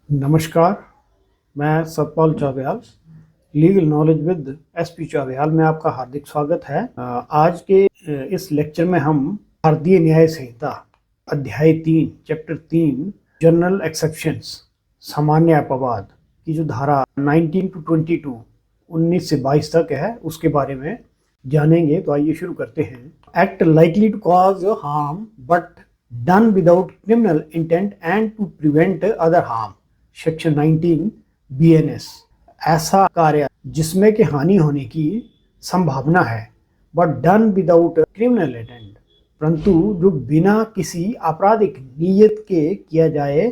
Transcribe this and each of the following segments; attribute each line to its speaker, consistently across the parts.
Speaker 1: नमस्कार, मैं Satpal Chavyal, legal knowledge with SP Chavyal में आपका हार्दिक स्वागत है। आज के इस लेक्चर में हम भारतीय न्याय संहिता अध्याय 3 चैप्टर 3 जनरल एक्सेप्शंस सामान्य अपवाद की जो धारा 19 टू 22 19 से 22 तक है उसके बारे में जानेंगे। तो आइए शुरू करते हैं। Act likely to cause harm but done without criminal intent and to prevent other harm, section 19 BNS। ऐसा कार्य जिसमें कि हानि होने की संभावना है but done without criminal intent, परंतु जो बिना किसी आपराधिक नियत के किया जाए,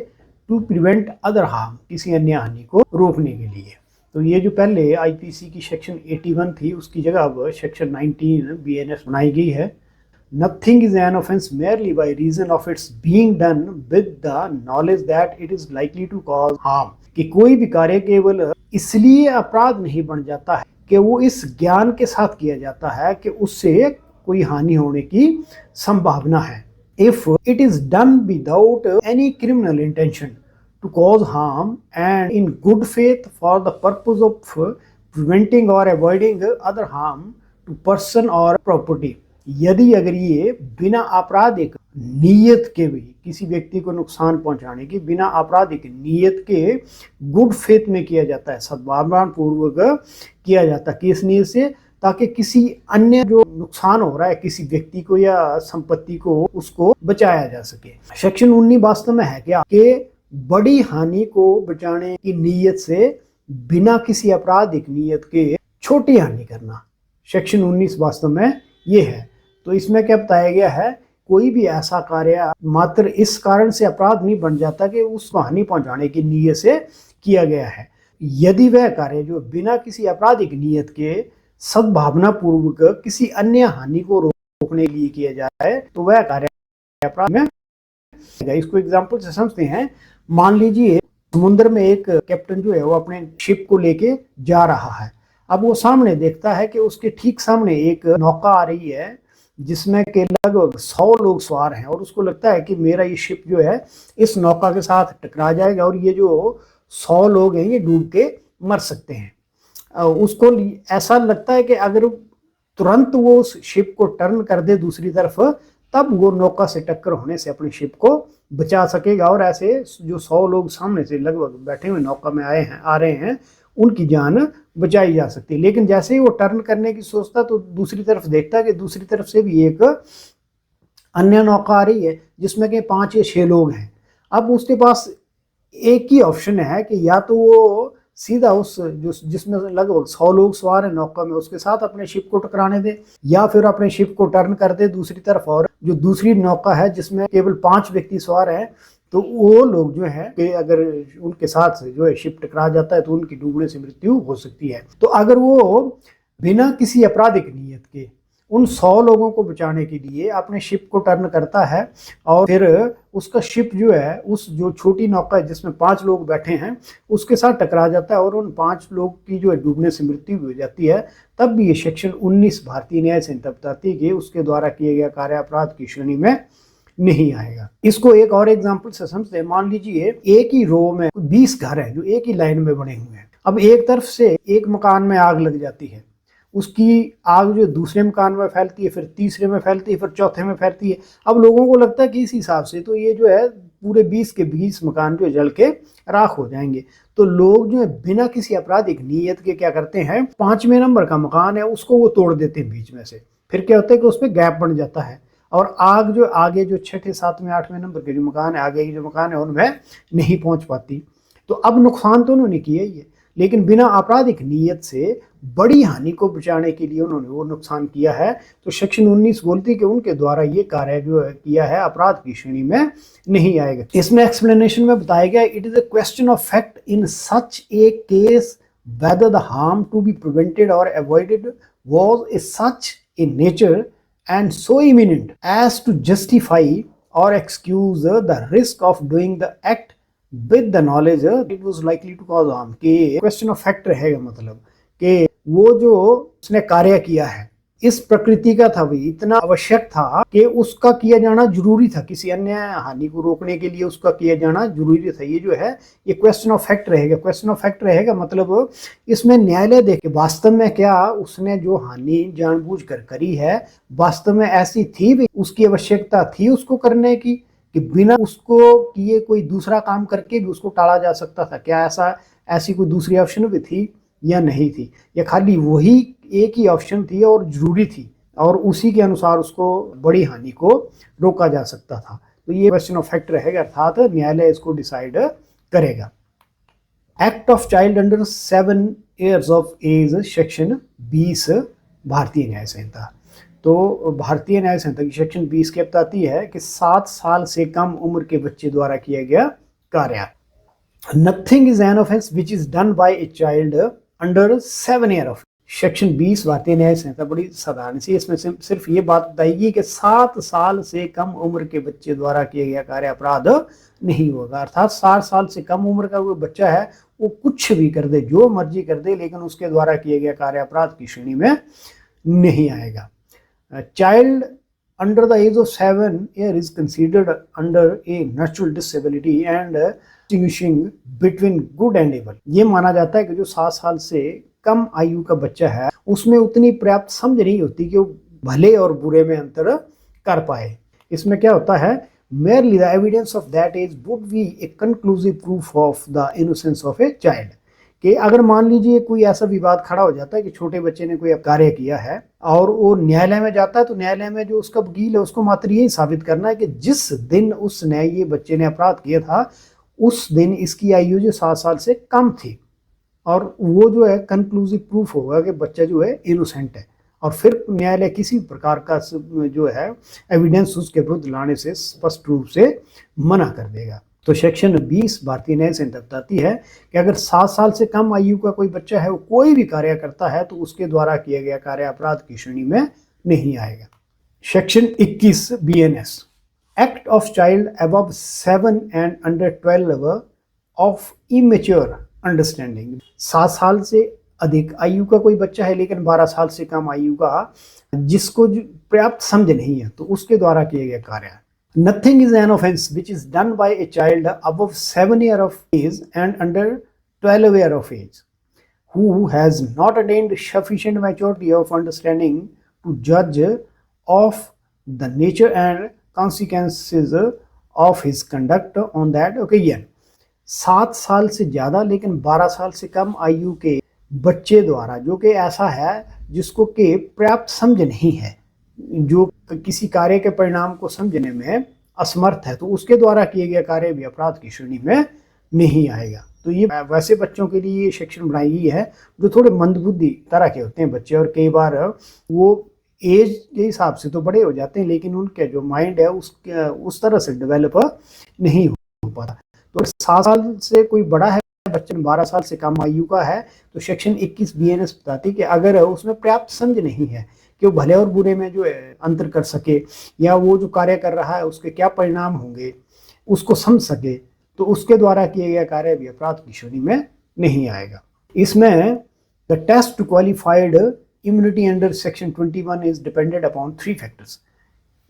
Speaker 1: टू प्रिवेंट अदर हार्म, किसी अन्य हानि को रोकने के लिए। तो ये जो पहले आईपीसी की सेक्शन 81 थी उसकी जगह अब सेक्शन 19 BNS बनाई गई है। Nothing is an offense merely by reason of its being done with the knowledge that it is likely to cause harm। कि कोई भी कार्य केवल इसलिए अपराध नहीं बन जाता है कि वो इस ज्ञान के साथ किया जाता है कि उससे कोई हानि होने की संभावना है। If it is done without any criminal intention to cause harm and in good faith for the purpose of preventing or avoiding other harm to person or property, यदि अगर ये बिना आपराधिक नियत के भी किसी व्यक्ति को नुकसान पहुंचाने की बिना आपराधिक नियत के गुड फेथ में किया जाता है, सद्भावना पूर्वक किया जाता है, किस नियत से, ताकि किसी अन्य जो नुकसान हो रहा है किसी व्यक्ति को या संपत्ति को उसको बचाया जा सके। सेक्शन 19 वास्तव में है क्या कि बड़ी हानि को बचाने की नियत से बिना किसी आपराधिक नियत के छोटी हानि करना। सेक्शन 19 वास्तव में ये है। तो इसमें क्या बताया गया है, कोई भी ऐसा कार्य मात्र इस कारण से अपराध नहीं बन जाता कि उसको हानि पहुंचाने की नीयत से किया गया है। यदि वह कार्य जो बिना किसी आपराधिक नियत के सद्भावना पूर्वक किसी अन्य हानि को रोकने के लिए किया जाए तो वह कार्य अपराध में। इसको एग्जाम्पल से समझते हैं। मान लीजिए समुद्र में एक कैप्टन जो है वो अपने शिप को लेके जा रहा है। अब वो सामने देखता है कि उसके ठीक सामने एक नौका आ रही है जिसमें के लगभग 100 लोग सवार हैं और उसको लगता है कि मेरा ये शिप जो है इस नौका के साथ टकरा जाएगा और ये जो 100 लोग हैं ये डूब के मर सकते हैं। उसको ऐसा लगता है कि अगर तुरंत वो उस शिप को टर्न कर दे दूसरी तरफ, तब वो नौका से टक्कर होने से अपने शिप को बचा सकेगा और ऐसे जो 100 लोग सामने से लगभग बैठे हुए नौका में आ रहे हैं उनकी जान बचाई जा सकती है। लेकिन जैसे ही वो टर्न करने की सोचता तो दूसरी तरफ देखता कि दूसरी तरफ से भी एक अन्य नौका आ रही है जिसमें कि 5 या 6 लोग हैं। अब उसके पास एक ही ऑप्शन है कि या तो वो सीधा उस जिसमें लगभग 100 लोग सवार हैं नौका में उसके साथ अपने शिप को टकराने दे, या फिर अपने शिप को टर्न कर दे दूसरी तरफ और जो दूसरी नौका है जिसमें केवल 5 व्यक्ति सवार हैं तो वो लोग जो है कि अगर उनके साथ जो है शिप टकरा जाता है तो उनकी डूबने से मृत्यु हो सकती है। तो अगर वो बिना किसी आपराधिक नियत के उन 100 लोगों को बचाने के लिए अपने शिप को टर्न करता है और फिर उसका शिप जो है उस जो छोटी नौका है जिसमें 5 लोग बैठे हैं उसके साथ टकरा जाता है और उन 5 लोग की जो है डूबने से मृत्यु हो जाती है, तब भी ये सेक्शन 19 भारतीय न्याय संहिता बताती है कि उसके द्वारा किए गया कार्य अपराध की श्रेणी में नहीं आएगा। इसको एक और एग्जांपल से समझते हैं। मान लीजिए एक ही रो में 20 घर हैं जो एक ही लाइन में बने हुए हैं। अब एक तरफ से एक मकान में आग लग जाती है, उसकी आग जो दूसरे मकान में फैलती है, फिर तीसरे में फैलती है, फिर चौथे में फैलती है। अब लोगों को लगता है कि इस हिसाब से तो ये जो है पूरे 20 के 20 मकान जो जल के राख हो जाएंगे। तो लोग जो है बिना किसी आपराधिक नियत के क्या करते हैं, 5वें नंबर का मकान है उसको वो तोड़ देते हैं बीच में से। फिर क्या होता है कि उसमें गैप बन जाता है और आग जो आगे जो 6, 7, 8वें नंबर के जो मकान है, आगे के जो मकान है उनमें नहीं पहुंच पाती। तो अब नुकसान तो उन्होंने किया ही है, लेकिन बिना आपराधिक नियत से बड़ी हानि को बचाने के लिए उन्होंने वो नुकसान किया है। तो सेक्शन 19 बोलती है कि उनके द्वारा ये कार्य जो है किया है अपराध की श्रेणी में नहीं आएगा। इसमें एक्सप्लेनेशन में बताया गया, it is a question of fact in such A case whether the harm to be prevented or avoided was a such in nature and so imminent as to justify or excuse the risk of doing the act with the knowledge it was likely to cause harm। कि question of fact रहेगा, मतलब कि वो जो उसने कार्य किया है इस प्रकृति का था, वही इतना आवश्यक था कि उसका किया जाना जरूरी था, किसी अन्य हानि को रोकने के लिए उसका किया जाना जरूरी था। ये जो है ये क्वेश्चन ऑफ फैक्ट रहेगा। क्वेश्चन ऑफ फैक्ट रहेगा मतलब इसमें न्यायालय देखे वास्तव में क्या उसने जो हानि जानबूझकर करी है वास्तव में ऐसी थी भी, उसकी आवश्यकता थी उसको करने की, कि बिना उसको किए कोई दूसरा काम करके भी उसको टाला जा सकता था। क्या ऐसी कोई दूसरी ऑप्शन भी थी या नहीं थी, या खाली वही एक ही ऑप्शन थी और जरूरी थी और उसी के अनुसार उसको बड़ी हानि को रोका जा सकता था। तो ये क्वेश्चन ऑफ फैक्ट रहेगा, अर्थात न्यायालय इसको डिसाइड करेगा। Act of child under 7 years of age, section 20 Bharatiya न्याय संहिता। तो भारतीय न्याय संहिता की सेक्शन 20 क्या बताती है कि 7 साल से कम उम्र के बच्चे द्वारा किया गया कार्य। Nothing is an offence which is done by a child under 7 year of. Section 20 Bharatiya न्याय संहिता बड़ी साधारण सी, इसमें सिर्फ ये बात बताएगी कि 7 साल से कम उम्र के बच्चे द्वारा किया गया कार्य अपराध नहीं होगा। अर्थात 7 साल से कम उम्र का कोई बच्चा है वो कुछ भी कर दे, जो मर्जी कर दे, लेकिन उसके द्वारा किया गया कार्य अपराध की श्रेणी में नहीं आएगा। Child under the age of 7 year is considered under a natural disability and distinguishing between good and evil। ये माना जाता है कि जो 7 साल से कम आयु का बच्चा है उसमें उतनी पर्याप्त समझ नहीं होती कि वो भले और बुरे में अंतर कर पाए। इसमें क्या होता है, merely the evidence of that age would be a conclusive proof of the innocence of a child। कि अगर मान लीजिए कोई ऐसा विवाद खड़ा हो जाता है कि छोटे बच्चे ने कोई कार्य किया है और वो न्यायालय में जाता है, तो न्यायालय में जो उसका वकील है उसको मात्र यही साबित करना है कि जिस दिन उसने ये बच्चे ने अपराध किया था उस दिन इसकी आयु जो 7 साल से कम थी, और वो जो है कंक्लूसिव प्रूफ होगा कि बच्चा जो है इनोसेंट है, और फिर न्यायालय किसी प्रकार का जो है एविडेंस उसके विरुद्ध लाने से स्पष्ट रूप से मना कर देगा। तो सेक्शन 20 भारतीय न्याय संहिता बताती है कि अगर 7 साल से कम आयु का कोई बच्चा है वो कोई भी कार्य करता है तो उसके द्वारा किया गया कार्य अपराध की श्रेणी में नहीं आएगा। Section 21 BNS, act of child above 7 and under 12 of immature understanding. 7 साल से अधिक आयु का कोई बच्चा है लेकिन 12 साल से कम आयु का जिसको पर्याप्त समझ नहीं है तो उसके द्वारा किया गया कार्य। Nothing is an offense which is done by a child above 7 year of age and under 12 year of age who has not attained sufficient maturity of understanding to judge of the nature and consequences of his conduct on that occasion। 7 साल से ज़्यादा लेकिन 12 साल से कम आयु के बच्चे द्वारा, जो कि ऐसा है जिसको कि पर्याप्त समझ नहीं है, जो किसी कार्य के परिणाम को समझने में असमर्थ है, तो उसके द्वारा किए गए कार्य भी अपराध की श्रेणी में नहीं आएगा। तो ये वैसे बच्चों के लिए ये सेक्शन बनाई गई है जो थोड़े मंदबुद्धि तरह के होते हैं बच्चे, और कई बार वो एज के हिसाब से तो बड़े हो जाते हैं लेकिन उनके जो माइंड है उस तरह से डेवलप नहीं हो पाता। तो 7 साल से कोई बड़ा है बच्चा 12 साल से कम आयु का है तो सेक्शन 21 BNS बताती है कि अगर उसमें पर्याप्त समझ नहीं है कि वो भले और बुरे में जो है अंतर कर सके, या वो जो कार्य कर रहा है उसके क्या परिणाम होंगे उसको समझ सके, तो उसके द्वारा किए गए कार्य भी अपराध की श्रेणी में नहीं आएगा। इसमें the test to qualified immunity under section 21 is depended upon 3 factors.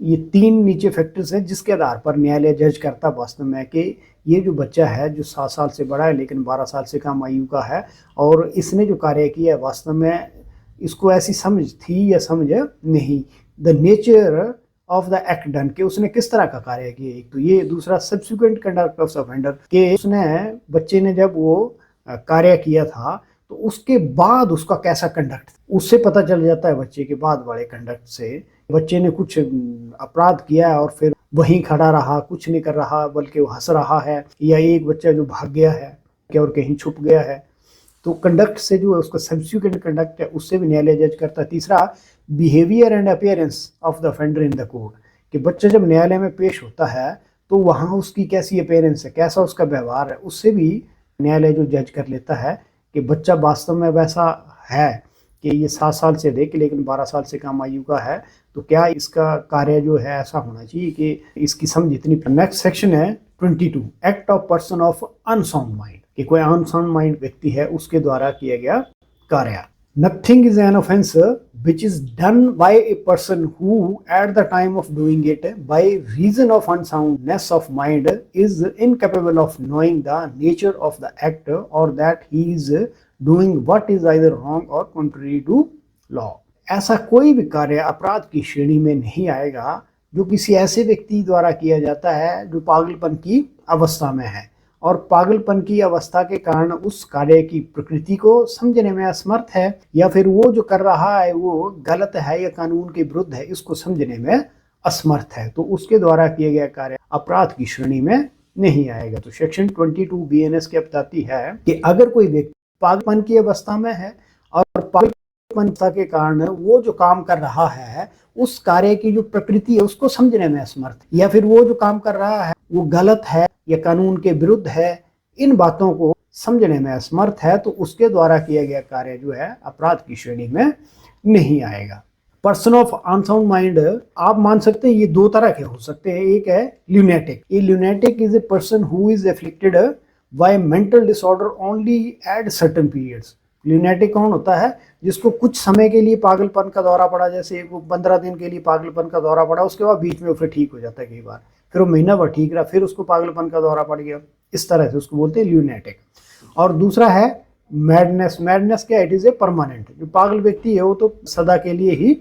Speaker 1: ये 3 नीचे फैक्टर्स हैं जिसके आधार पर न्यायालय जज करता वास्तव में कि ये जो बच्चा है जो 7 साल से बड़ा है लेकिन 12 साल से कम आयु का है और इसने जो कार्य किया है वास्तव में इसको ऐसी समझ थी या समझ नहीं। The nature of the act done, के उसने किस तरह का कार्य किया, एक तो ये, दूसरा सब्सिक्वेंट कंडक्ट ऑफ ऑफेंडर, के उसने बच्चे ने जब वो कार्य किया था तो उसके बाद उसका कैसा कंडक्ट, उससे पता चल जाता है बच्चे के बाद वाले कंडक्ट से बच्चे ने कुछ अपराध किया है और फिर वहीं खड़ा रहा, कुछ नहीं कर रहा बल्कि वो हंस रहा है, या एक बच्चा जो भाग गया है कि और कहीं छुप गया है। तो कंडक्ट से जो है उसका सब्सिक्वेंट कंडक्ट है उससे भी न्यायालय जज करता है। तीसरा behaviour and appearance of the offender in the court, कि बच्चा जब न्यायालय में पेश होता है तो वहाँ उसकी कैसी अपीयरेंस है, कैसा उसका व्यवहार है, उससे भी न्यायालय जो जज कर लेता है कि बच्चा वास्तव में वैसा है कि ये 7 साल से अधिक लेकिन 12 साल से कम आयु का है, तो क्या इसका कार्य जो है ऐसा होना चाहिए कि इसकी समझ इतनी। नेक्स्ट सेक्शन है 22, act of person of unsound mind, कि कोई अनसाउंड माइंड व्यक्ति है उसके द्वारा किया गया कार्य। Nothing is an offense which is done by a person who at the time of doing it by reason of unsoundness of mind is incapable of knowing the nature of the act or that he is doing what is either wrong or contrary to law. ऐसा कोई भी कार्य अपराध की श्रेणी में नहीं आएगा जो किसी ऐसे व्यक्ति द्वारा किया जाता है जो पागलपन की अवस्था में है और पागलपन की अवस्था के कारण उस कार्य की प्रकृति को समझने में असमर्थ है या फिर वो जो कर रहा है वो गलत है या कानून के विरुद्ध है इसको समझने में असमर्थ है, तो उसके द्वारा किया गया कार्य अपराध की श्रेणी में नहीं आएगा। तो सेक्शन 22 BNS क्या बताती है कि अगर कोई व्यक्ति पागलपन की अवस्था में है और पागलपन के कारण वो जो काम कर रहा है उस कार्य की जो प्रकृति है उसको समझने में असमर्थ या फिर वो जो काम कर रहा है वो गलत है या कानून के विरुद्ध है, इन बातों को समझने में असमर्थ है, तो उसके द्वारा किया गया कार्य जो है अपराध की श्रेणी में नहीं आएगा। पर्सन ऑफ अनसाउंड माइंड आप मान सकते हैं ये दो तरह के हो सकते हैं। एक है ल्यूनेटिक। ये lunatic is a person who is afflicted by mental disorder only at certain periods. Lunatic कौन होता है? जिसको कुछ समय के लिए पागलपन का दौरा पड़ा, जैसे 15 दिन के लिए पागलपन का दौरा पड़ा, उसके बाद बीच में वो फिर ठीक हो जाता है, कई बार फिर वो महीना भर ठीक रहा, फिर उसको पागलपन का दौरा पड़ गया, इस तरह से उसको बोलते हैं ल्यूनेटिक। और दूसरा है मैडनेस। मैडनेस क्या? It is a permanent. जो पागल व्यक्ति है वो तो सदा के लिए ही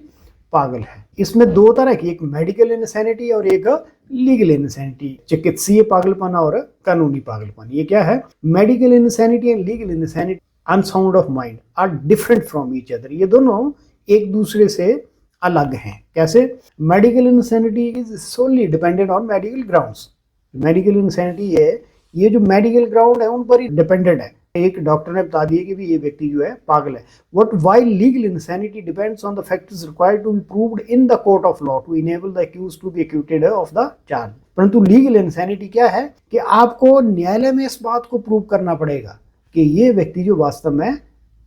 Speaker 1: पागल है। इसमें दो तरह की, एक मेडिकल इनसैनिटी और एक लीगल इनसैनिटी, चिकित्सीय पागलपन और कानूनी पागलपन। ये क्या है? Medical insanity and legal insanity unsound of mind are different from each other. ये दोनों एक दूसरे से अलग हैं। कैसे? Medical insanity is solely dependent on medical grounds. Medical insanity है ये जो मेडिकल ग्राउंड है उन पर ही डिपेंडेंट है। एक डॉक्टर ने बता दिया कि भी ये व्यक्ति जो है पागल है। What while legal insanity depends on the facts required to be proved in the court of law to enable the accused to be acquitted of the charge. परंतु लीगल इनसैनिटी क्या है कि आपको न्यायालय में इस बात को प्रूव करना पड़ेगा कि ये व्यक्ति जो वास्तव में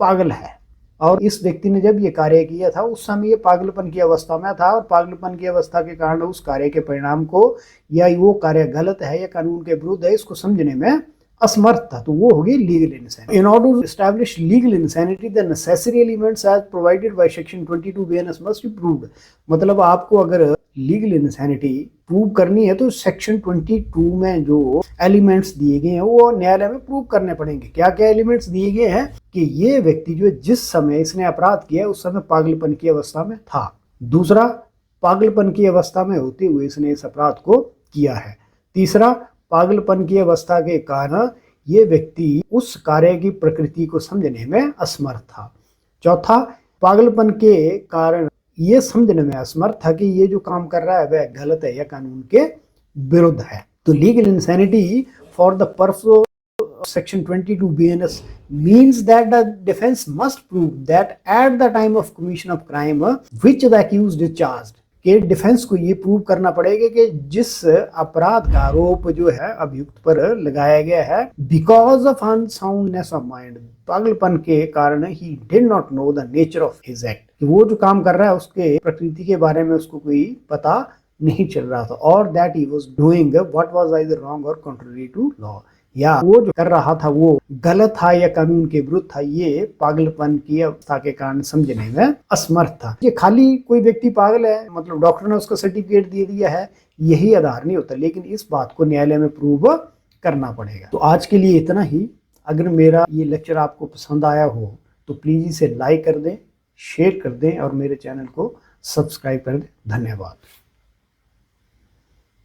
Speaker 1: पागल है और इस व्यक्ति ने जब ये कार्य किया था उस समय ये पागलपन की अवस्था में था और पागलपन की अवस्था के कारण उस कार्य के परिणाम को या वो कार्य गलत है या कानून के विरुद्ध है इसको समझने में असमर्थ था, तो वो होगी legal insanity. In order to establish legal insanity the necessary elements as provided by section 22 BNS must be proved. मतलब आपको अगर लीगल इनसैनिटी प्रूव करनी है तो सेक्शन 22 में जो एलिमेंट्स दिए गए हैं वो न्यायालय में प्रूव करने पड़ेंगे। क्या क्या एलिमेंट्स दिए गए हैं कि ये व्यक्ति जो जिस समय इसने अपराध किया उस समय पागलपन की अवस्था में था। दूसरा, पागलपन की अवस्था में होते हुए इसने इस अपराध को किया है। तीसरा, पागलपन की अवस्था के कारण ये व्यक्ति उस कार्य की प्रकृति को समझने में असमर्थ था। चौथा, पागलपन के कारण ये समझने में असमर्थ था कि ये जो काम कर रहा है वह गलत है या कानून के विरुद्ध है। तो legal insanity for the purpose of section 22 BNS means that the defense must prove that at the time of commission of crime which the accused is charged, कि डिफेंस को ये प्रूव करना पड़ेगा कि जिस अपराध का आरोप जो है अभियुक्त पर लगाया गया है because of unsoundness of mind, पागलपन के कारण he did not know the nature of his act, कि वो जो काम कर रहा है उसके प्रकृति के बारे में उसको कोई पता नहीं चल रहा था, और that he was doing what was either wrong और कॉन्ट्ररी टू लॉ, या वो जो कर रहा था वो गलत था या कानून के विरुद्ध था, ये पागलपन की अवस्था के कारण समझने में असमर्थ था। ये खाली कोई व्यक्ति पागल है मतलब डॉक्टर ने उसको सर्टिफिकेट दे दिया है यही आधार नहीं होता, लेकिन इस बात को न्यायालय में प्रूव करना पड़ेगा। तो आज के लिए इतना ही। अगर मेरा ये लेक्चर आपको पसंद आया हो तो प्लीज इसे लाइक कर दें, शेयर कर दें और मेरे चैनल को सब्सक्राइब कर दें। धन्यवाद।